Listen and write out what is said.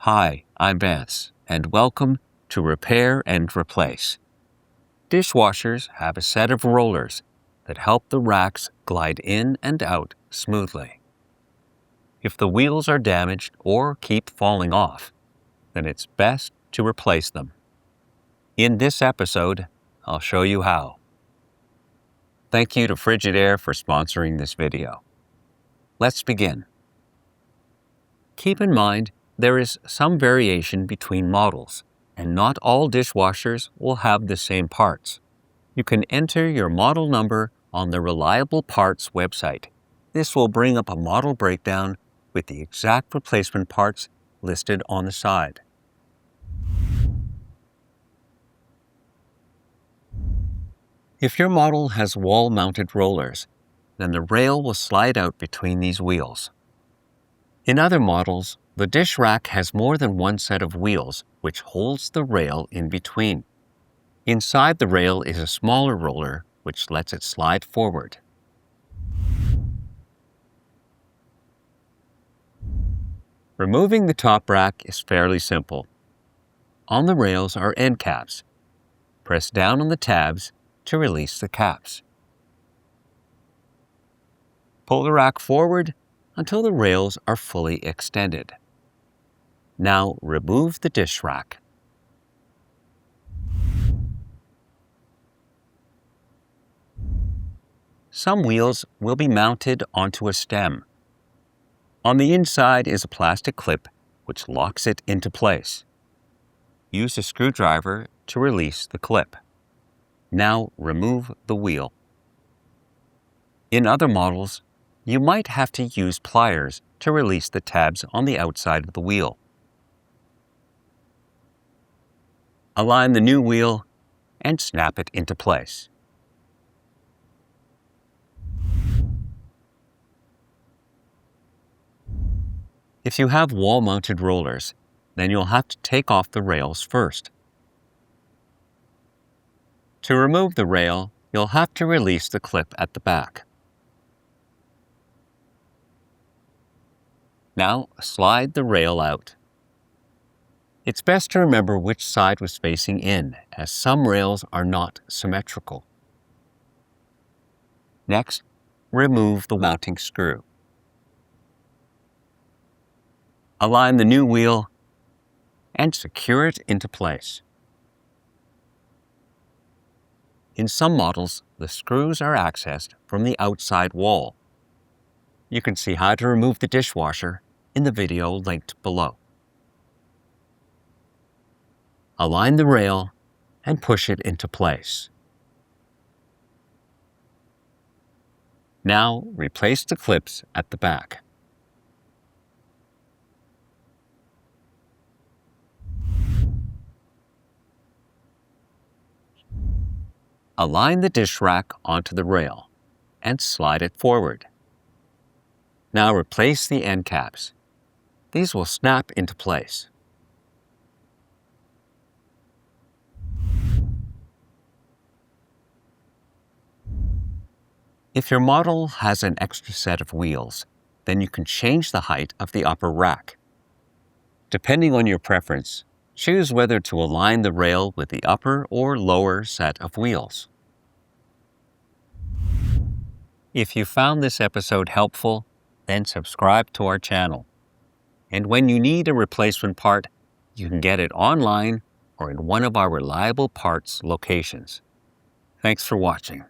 Hi, I'm Vance, and welcome to Repair and Replace. Dishwashers have a set of rollers that help the racks glide in and out smoothly. If the wheels are damaged or keep falling off, then it's best to replace them. In this episode, I'll show you how. Thank you to Frigidaire for sponsoring this video. Let's begin. Keep in mind, there is some variation between models, and not all dishwashers will have the same parts. You can enter your model number on the Reliable Parts website. This will bring up a model breakdown with the exact replacement parts listed on the side. If your model has wall-mounted rollers, then the rail will slide out between these wheels. In other models, the dish rack has more than one set of wheels which holds the rail in between. Inside the rail is a smaller roller which lets it slide forward. Removing the top rack is fairly simple. On the rails are end caps. Press down on the tabs to release the caps. Pull the rack forward until the rails are fully extended. Now remove the dish rack. Some wheels will be mounted onto a stem. On the inside is a plastic clip which locks it into place. Use a screwdriver to release the clip. Now remove the wheel. In other models, you might have to use pliers to release the tabs on the outside of the wheel. Align the new wheel and snap it into place. If you have wall-mounted rollers, then you'll have to take off the rails first. To remove the rail, you'll have to release the clip at the back. Now slide the rail out. It's best to remember which side was facing in, as some rails are not symmetrical. Next, remove the mounting screw. Align the new wheel and secure it into place. In some models, the screws are accessed from the outside wall. You can see how to remove the dishwasher in the video linked below. Align the rail and push it into place. Now replace the clips at the back. Align the dish rack onto the rail and slide it forward. Now replace the end caps. These will snap into place. If your model has an extra set of wheels, then you can change the height of the upper rack. Depending on your preference, choose whether to align the rail with the upper or lower set of wheels. If you found this episode helpful, then subscribe to our channel. And when you need a replacement part, you can get it online or in one of our Reliable Parts locations. Thanks for watching.